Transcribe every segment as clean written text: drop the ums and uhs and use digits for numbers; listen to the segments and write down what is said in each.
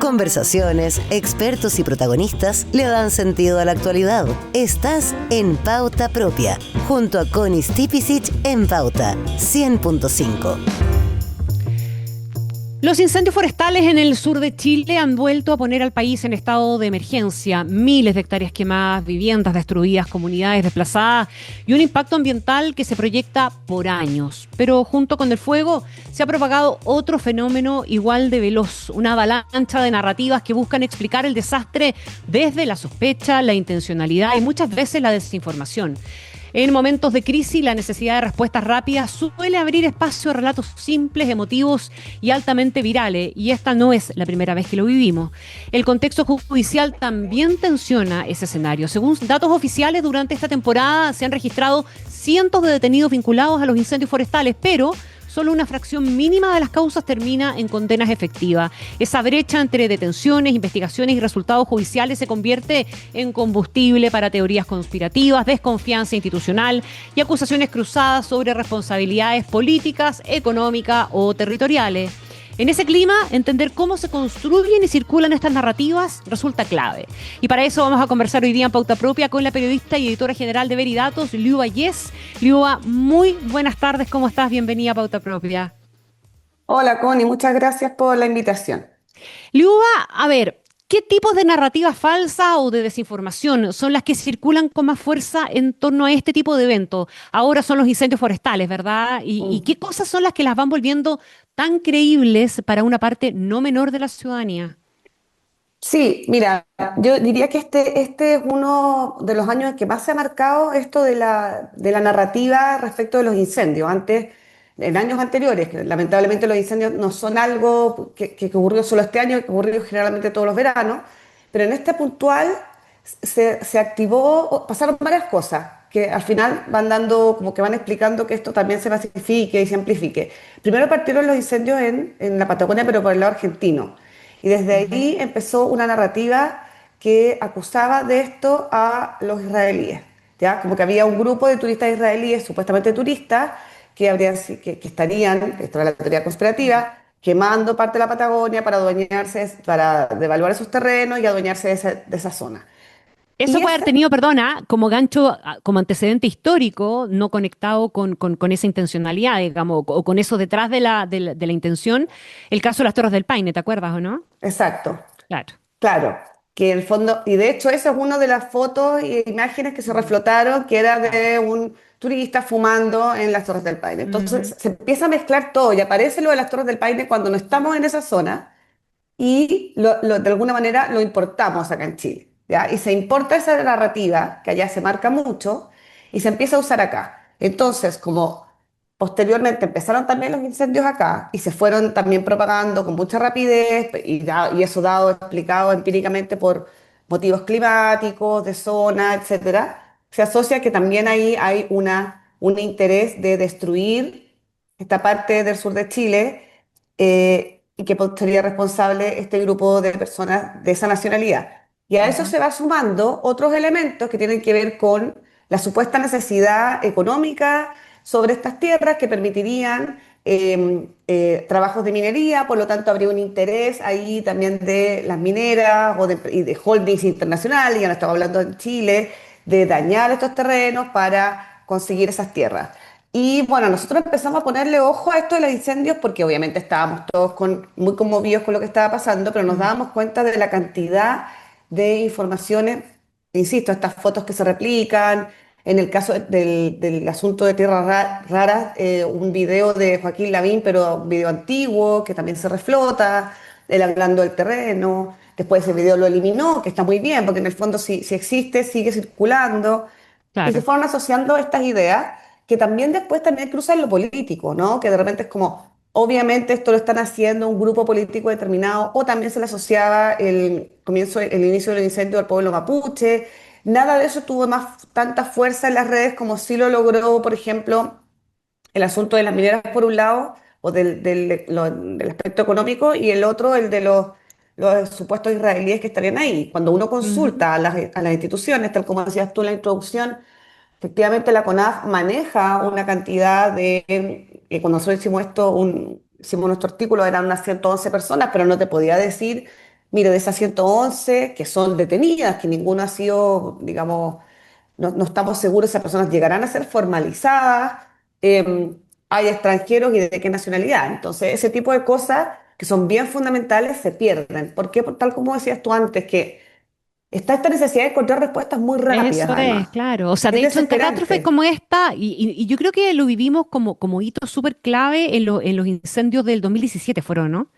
Conversaciones, expertos y protagonistas le dan sentido a la actualidad. Estás en Pauta Propia, junto a Connie Stipicic en Pauta 100.5. Los incendios forestales en el sur de Chile han vuelto a poner al país en estado de emergencia. Miles de hectáreas quemadas, viviendas destruidas, comunidades desplazadas y un impacto ambiental que se proyecta por años. Pero junto con el fuego se ha propagado otro fenómeno igual de veloz, una avalancha de narrativas que buscan explicar el desastre desde la sospecha, la intencionalidad y muchas veces la desinformación. En momentos de crisis, la necesidad de respuestas rápidas suele abrir espacio a relatos simples, emotivos y altamente virales, y esta no es la primera vez que lo vivimos. El contexto judicial también tensiona ese escenario. Según datos oficiales, durante esta temporada se han registrado cientos de detenidos vinculados a los incendios forestales, pero solo una fracción mínima de las causas termina en condenas efectivas. Esa brecha entre detenciones, investigaciones y resultados judiciales se convierte en combustible para teorías conspirativas, desconfianza institucional y acusaciones cruzadas sobre responsabilidades políticas, económicas o territoriales. En ese clima, entender cómo se construyen y circulan estas narrativas resulta clave. Y para eso vamos a conversar hoy día en Pauta Propia con la periodista y editora general de Veridatos, Liuba Yes. Liuba, muy buenas tardes, ¿cómo estás? Bienvenida a Pauta Propia. Hola Connie, muchas gracias por la invitación. Liuba, a ver, ¿qué tipos de narrativa falsa o de desinformación son las que circulan con más fuerza en torno a este tipo de eventos? Ahora son los incendios forestales, ¿verdad? ¿Y qué cosas son las que las van volviendo tan creíbles para una parte no menor de la ciudadanía? Sí, mira, yo diría que este es uno de los años en que más se ha marcado esto de la narrativa respecto de los incendios. Antes, en años anteriores, que lamentablemente los incendios no son algo que ocurrió solo este año, que ocurrió generalmente todos los veranos, pero en este puntual se activó, pasaron varias cosas que al final van dando, como que van explicando que esto también se masifique y se amplifique. Primero partieron los incendios en la Patagonia, pero por el lado argentino. Y desde ahí empezó una narrativa que acusaba de esto a los israelíes, ¿ya? Como que había un grupo de turistas israelíes, supuestamente turistas, que estarían, esto era la teoría conspirativa, quemando parte de la Patagonia para adueñarse, para devaluar esos terrenos y adueñarse de esa zona. Eso Y puede haber esa, tenido, perdona, como gancho, como antecedente histórico, no conectado con esa intencionalidad, digamos, o con eso detrás de la intención, el caso de las Torres del Paine, ¿te acuerdas o no? exacto, Claro. claro, que en el fondo, y de hecho esa es una de las fotos e imágenes que se reflotaron, que era de un turista fumando en las Torres del Paine. Ujú. Entonces se empieza a mezclar todo y aparece lo de las Torres del Paine cuando no estamos en esa zona y de alguna manera lo importamos acá en Chile, ¿ya? Y se importa esa narrativa, que allá se marca mucho, y se empieza a usar acá. Entonces, como posteriormente empezaron también los incendios acá y se fueron también propagando con mucha rapidez, y eso dado, explicado empíricamente por motivos climáticos, de zona, etcétera, se asocia que también ahí hay un interés de destruir esta parte del sur de Chile, y que sería responsable este grupo de personas de esa nacionalidad. Y a eso Ujú. se va sumando otros elementos que tienen que ver con la supuesta necesidad económica sobre estas tierras que permitirían trabajos de minería, por lo tanto habría un interés ahí también de las mineras y de holdings internacionales, ya no estamos hablando en Chile, de dañar estos terrenos para conseguir esas tierras. Y bueno, nosotros empezamos a ponerle ojo a esto de los incendios porque obviamente estábamos todos muy conmovidos con lo que estaba pasando, pero nos Mm. dábamos cuenta de la cantidad de informaciones, insisto, estas fotos que se replican. En el caso del asunto de tierras raras, un video de Joaquín Lavín, pero un video antiguo que también se reflota, él hablando del terreno. Después ese video lo eliminó, que está muy bien, porque en el fondo si existe, sigue circulando. Y se Claro. fueron asociando estas ideas que también después también cruzan lo político, ¿no? Que de repente es como, obviamente esto lo están haciendo un grupo político determinado, o también se le asociaba el inicio del incendio al pueblo mapuche. Nada de eso tuvo tanta fuerza en las redes como sí lo logró, por ejemplo, el asunto de las mineras por un lado, o del aspecto económico, y el otro, el de los supuestos israelíes que estarían ahí. Cuando uno Ujú. consulta a las instituciones, tal como decías tú en la introducción, efectivamente, la CONAF maneja una cantidad cuando nosotros hicimos nuestro artículo eran unas 111 personas, pero no te podía decir Mire, de esas 111 que son detenidas, que ninguno ha sido, digamos, no estamos seguros si esas personas llegarán a ser formalizadas, eh, hay extranjeros y de qué nacionalidad. Entonces, ese tipo de cosas que son bien fundamentales se pierden. ¿Por qué? Por tal como decías tú antes, que está esta necesidad de encontrar respuestas muy rápidas, Eso es, además. claro. O sea, Es de hecho, en catástrofes desesperante. como esta, y yo creo que lo vivimos como hito súper clave en los incendios del 2017, fueron, ¿no?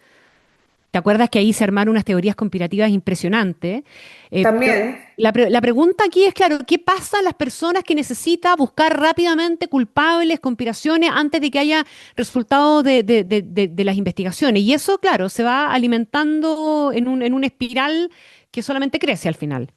¿Te acuerdas que ahí se armaron unas teorías conspirativas impresionantes? Pero También, la pregunta aquí es, claro, ¿qué pasa a las personas que necesitan buscar rápidamente culpables, conspiraciones, antes de que haya resultados de las investigaciones? Y eso, claro, se va alimentando en una espiral que solamente crece al final.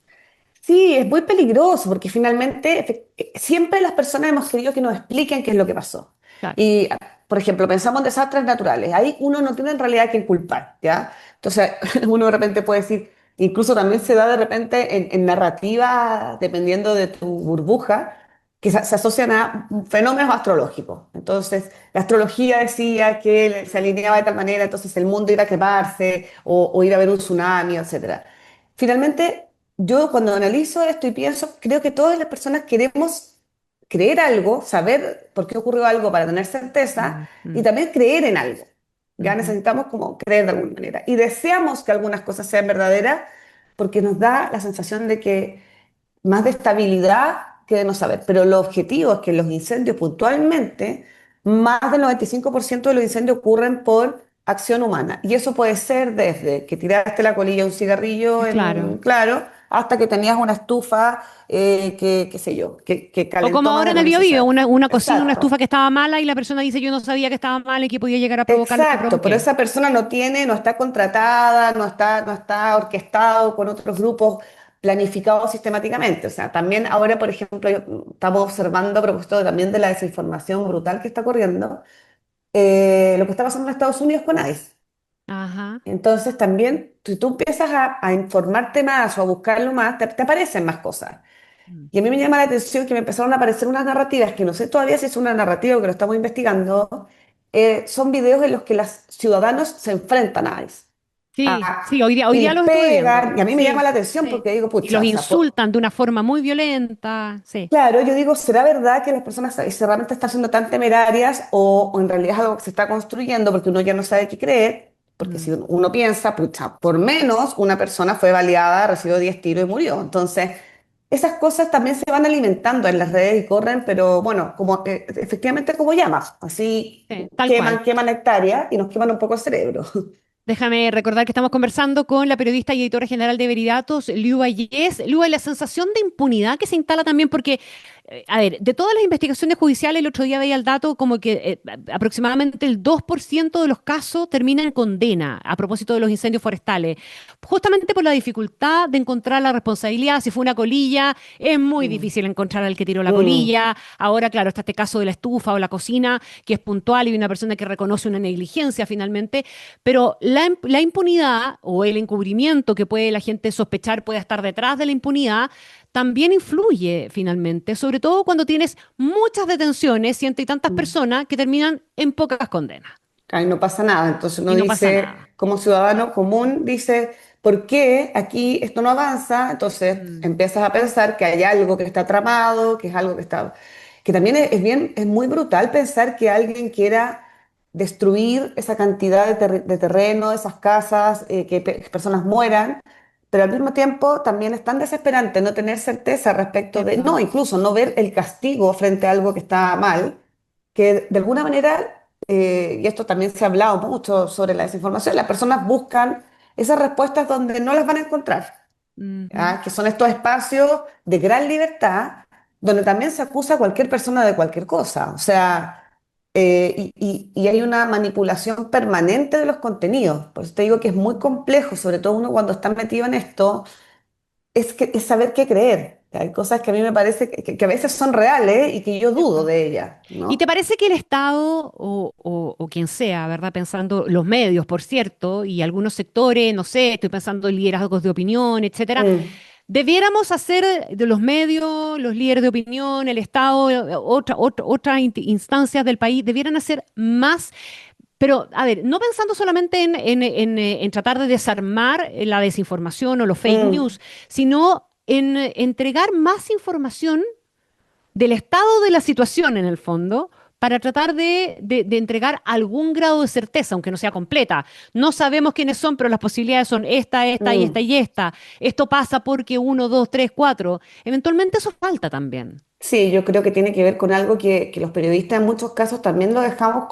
sí, es muy peligroso porque finalmente siempre las personas hemos querido que nos expliquen qué es lo que pasó. Claro. Y, por ejemplo, pensamos en desastres naturales. Ahí uno no tiene en realidad a quién culpar, ¿ya? Entonces, uno de repente puede decir, incluso también se da de repente en narrativa, dependiendo de tu burbuja, que se asocian a fenómenos astrológicos. Entonces, la astrología decía que se alineaba de tal manera, entonces el mundo iba a quemarse o iba a haber un tsunami, etcétera. Finalmente, yo cuando analizo esto y pienso, creo que todas las personas queremos creer algo, saber por qué ocurrió algo para tener certeza Mm, y mm, también creer en algo. Ya ujú. necesitamos como creer de alguna manera. Y deseamos que algunas cosas sean verdaderas porque nos da la sensación de que más de estabilidad que de no saber. Pero lo objetivo es que los incendios puntualmente, más del 95% de los incendios ocurren por acción humana. Y eso puede ser desde que tiraste la colilla a un cigarrillo Claro. en claro, hasta que tenías una estufa, qué sé yo, que O como calentó más ahora de en lo el Biobío, necesario. una cocina, una Exacto. estufa que estaba mala y la persona dice yo no sabía que estaba mala y que podía llegar a provocar lo que Exacto, pero provoqué. esa persona no tiene, no está contratada, no está orquestado con otros grupos planificados sistemáticamente. O sea, también ahora, por ejemplo, estamos observando a propósito también de la desinformación brutal que está corriendo, lo que está pasando en Estados Unidos con ICE. Ajá. Entonces también, si tú empiezas a informarte más o a buscarlo más, te aparecen más cosas. Mm. Y a mí me llama la atención que me empezaron a aparecer unas narrativas, que no sé todavía si es una narrativa o que lo estamos investigando, son videos en los que los ciudadanos se enfrentan a ICE. Sí, sí, hoy Y día les los estuve viendo. pegan, y a mí me llama Sí, la atención sí. porque digo, Y los pucha, o sea, insultan de una forma muy violenta. Sí. claro, yo digo, ¿será verdad que las personas realmente están siendo tan temerarias o en realidad es algo que se está construyendo porque uno ya no sabe qué creer? Porque si Mm. uno piensa, pucha, por menos una persona fue baleada, recibió 10 tiros y murió. Entonces, esas cosas también se van alimentando en las redes y corren, pero bueno, como efectivamente como llamas, así Sí, tal cual. queman hectáreas y nos queman un poco el cerebro. Déjame recordar que estamos conversando con la periodista y editora general de Veridatos, Liuba Yes. Liuba, y la sensación de impunidad que se instala también, porque, a ver, de todas las investigaciones judiciales, el otro día veía el dato como que aproximadamente el 2% de los casos terminan en condena a propósito de los incendios forestales, justamente por la dificultad de encontrar la responsabilidad. Si fue una colilla, es muy Mm, difícil encontrar al que tiró la mm, colilla. Ahora, claro, está este caso de la estufa o la cocina, que es puntual y una persona que reconoce una negligencia finalmente, pero la impunidad o el encubrimiento que puede la gente sospechar puede estar detrás de la impunidad también influye finalmente, sobre todo cuando tienes muchas detenciones, ciento y tantas mm. personas que terminan en pocas condenas Ahí no pasa nada. Entonces uno y no pasa dice, nada. como ciudadano común, dice, ¿por qué aquí esto no avanza? Entonces Mm. empiezas a pensar que hay algo que está tramado, que es algo que está... Que también es bien, es muy brutal pensar que alguien quiera destruir esa cantidad de terreno, esas casas, que personas mueran, pero al mismo tiempo también es tan desesperante no tener certeza respecto de, Epa. no, incluso no ver el castigo frente a algo que está mal, que de alguna manera y esto también se ha hablado mucho sobre la desinformación, las personas buscan esas respuestas donde no las van a encontrar, Ujú. ¿ya? Que son estos espacios de gran libertad, donde también se acusa a cualquier persona de cualquier cosa. O sea, y hay una manipulación permanente de los contenidos. Por eso te digo que es muy complejo, sobre todo uno cuando está metido en esto, es saber qué creer. Hay cosas que a mí me parece que a veces son reales y que yo dudo Epa. de ellas, ¿Y te ¿no? parece que el Estado o quien sea, ¿verdad? Pensando los medios, por cierto, y algunos sectores, no sé, estoy pensando en liderazgos de opinión, etcétera, Mm. debiéramos hacer de los medios, los líderes de opinión, el Estado, otras instancias del país, debieran hacer más Pero, a ver, no pensando solamente en tratar de desarmar la desinformación o los fake Mm, news, sino en entregar más información del estado de la situación en el fondo, para tratar de entregar algún grado de certeza, aunque no sea completa. No sabemos quiénes son, pero las posibilidades son esta, esta y esta mm. y esta. Esto pasa porque uno, dos, tres, cuatro. Eventualmente eso falta también. Sí, yo creo que tiene que ver con algo que los periodistas en muchos casos también lo dejamos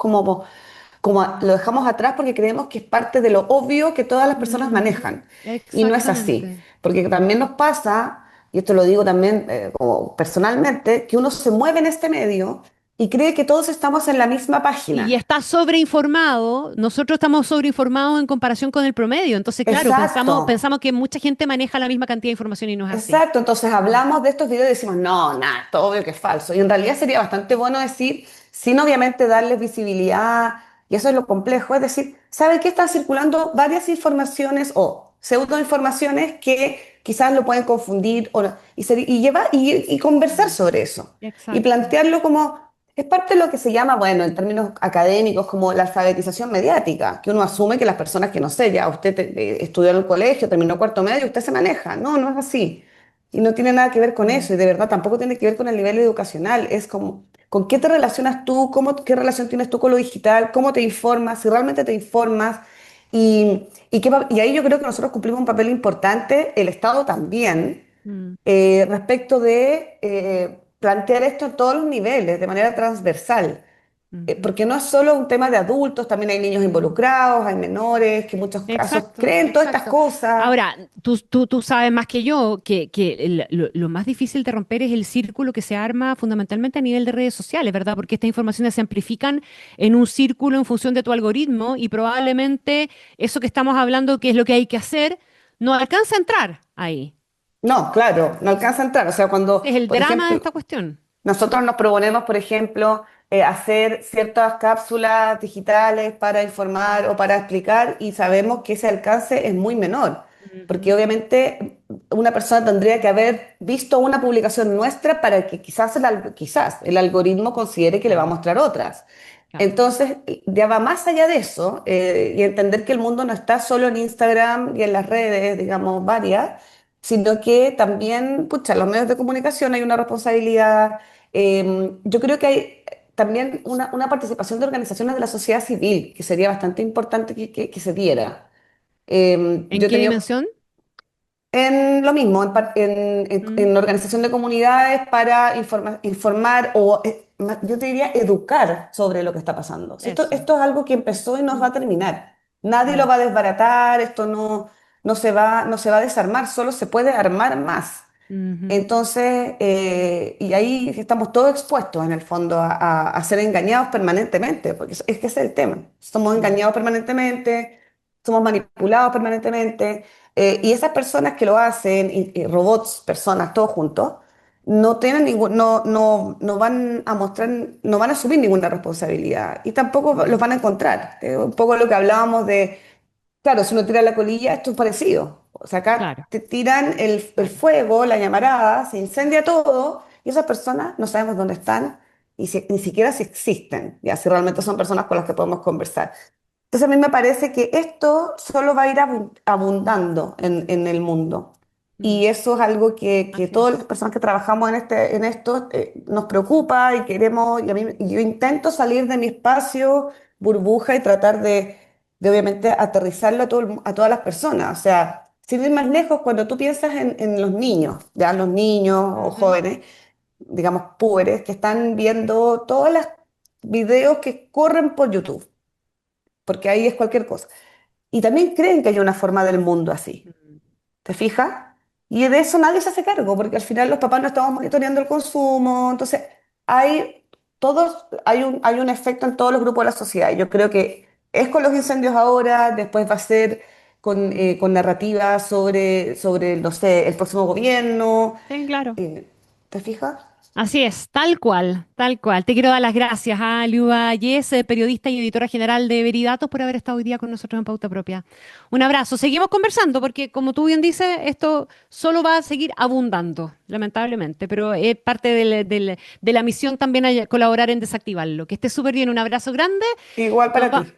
lo dejamos atrás porque creemos que es parte de lo obvio que todas las personas Ujú, manejan. Y no es así, exactamente. porque también nos pasa, y esto lo digo también como personalmente, que uno se mueve en este medio y cree que todos estamos en la misma Y página. está sobreinformado, nosotros estamos sobreinformados en comparación con el promedio. Entonces, claro, Exacto, pensamos que mucha gente maneja la misma cantidad de información y no es así. exacto. Entonces hablamos de estos videos y decimos, no, nada, todo obvio que es falso. Y en realidad sería bastante bueno decir, sin obviamente darles visibilidad, y eso es lo complejo, es decir, ¿sabe qué? Están circulando varias informaciones o pseudoinformaciones que quizás lo pueden confundir o no- y conversar Mm, sobre eso y exacto. plantearlo como, es parte de lo que se llama, bueno, en términos académicos, como la alfabetización mediática, que uno asume que las personas que no sé, ya usted estudió en el colegio, terminó cuarto medio, usted se maneja. No, no es así. Y no tiene nada que ver con Mm. eso, y de verdad tampoco tiene que ver con el nivel educacional. Es como, ¿con qué te relacionas tú? ¿Qué relación tienes tú con lo digital? ¿Cómo te informas? Si realmente te informas. Y ahí yo creo que nosotros cumplimos un papel importante, el Estado también, Mm. respecto de plantear esto en todos los niveles, de manera transversal. Ujú. Porque no es solo un tema de adultos, también hay niños involucrados, hay menores que en muchos casos Exacto, creen todas estas exacto. cosas. Ahora, tú sabes más que yo que lo más difícil de romper es el círculo que se arma fundamentalmente a nivel de redes sociales, ¿verdad? Porque estas informaciones se amplifican en un círculo en función de tu algoritmo y probablemente eso que estamos hablando, que es lo que hay que hacer, no alcanza a entrar ahí. No, claro, no alcanza a entrar. O sea, cuando, Es el por drama de ejemplo, esta cuestión. nosotros nos proponemos, por ejemplo, hacer ciertas cápsulas digitales para informar o para explicar y sabemos que ese alcance es muy menor, porque Ujú. obviamente una persona tendría que haber visto una publicación nuestra para que quizás el algoritmo considere que le va a Claro, mostrar otras. claro. Entonces, ya va más allá de eso y entender que el mundo no está solo en Instagram y en las redes, digamos, varias, sino que también, pucha, los medios de comunicación hay una responsabilidad. Yo creo que hay también una participación de organizaciones de la sociedad civil, que sería bastante importante que se diera. ¿En Yo he qué tenido dimensión? en lo mismo, Mm. en organización de comunidades para informar o, yo te diría, educar sobre lo que está pasando. Si Eso. esto es algo que empezó y nos va Mm, a terminar. Nadie lo mm, va a desbaratar, esto no se va a desarmar, solo se puede armar más. ujú, Entonces, y ahí estamos todos expuestos en el fondo a ser engañados permanentemente, porque es que ese es el tema. Somos mm. engañados permanentemente, somos manipulados permanentemente, y esas personas que lo hacen, y robots, personas, todos juntos, no van a mostrar, no van a asumir ninguna responsabilidad y tampoco los Mm. van a encontrar. Un poco lo que hablábamos de. Claro, si uno tira la colilla, esto es parecido. O sea, acá Claro, te tiran el claro. fuego, la llamarada, se incendia todo y esas personas no sabemos dónde están y ni siquiera si existen, ya si realmente son personas con las que podemos conversar. Entonces a mí me parece que esto solo va a ir abundando en el mundo. Mm. Y eso es algo que Así todas las es. personas que trabajamos en esto nos preocupa y queremos, y yo intento salir de mi espacio, burbuja, y tratar de obviamente aterrizarlo a todas las personas. O sea, sin ir más lejos, cuando tú piensas en los niños, ya los niños o Ujú. jóvenes, digamos, púberes, que están viendo todos los videos que corren por YouTube, porque ahí es cualquier cosa. Y también creen que hay una forma del mundo así. Mm. ¿Te fijas? Y de eso nadie se hace cargo, porque al final los papás no estamos monitoreando el consumo. Entonces, hay un efecto en todos los grupos de la sociedad. Y yo creo que es con los incendios ahora, después va a ser con narrativas sobre, no sé, el próximo gobierno. Sí, claro. ¿Te fijas? Así es, tal cual, tal cual. Te quiero dar las gracias a Liuba Yes, periodista y editora general de Veridatos, por haber estado hoy día con nosotros en Pauta Propia. Un abrazo. Seguimos conversando porque, como tú bien dices, esto solo va a seguir abundando, lamentablemente, pero es parte de la misión también colaborar en desactivarlo. Que esté súper bien. Un abrazo grande. Igual Nos para ti.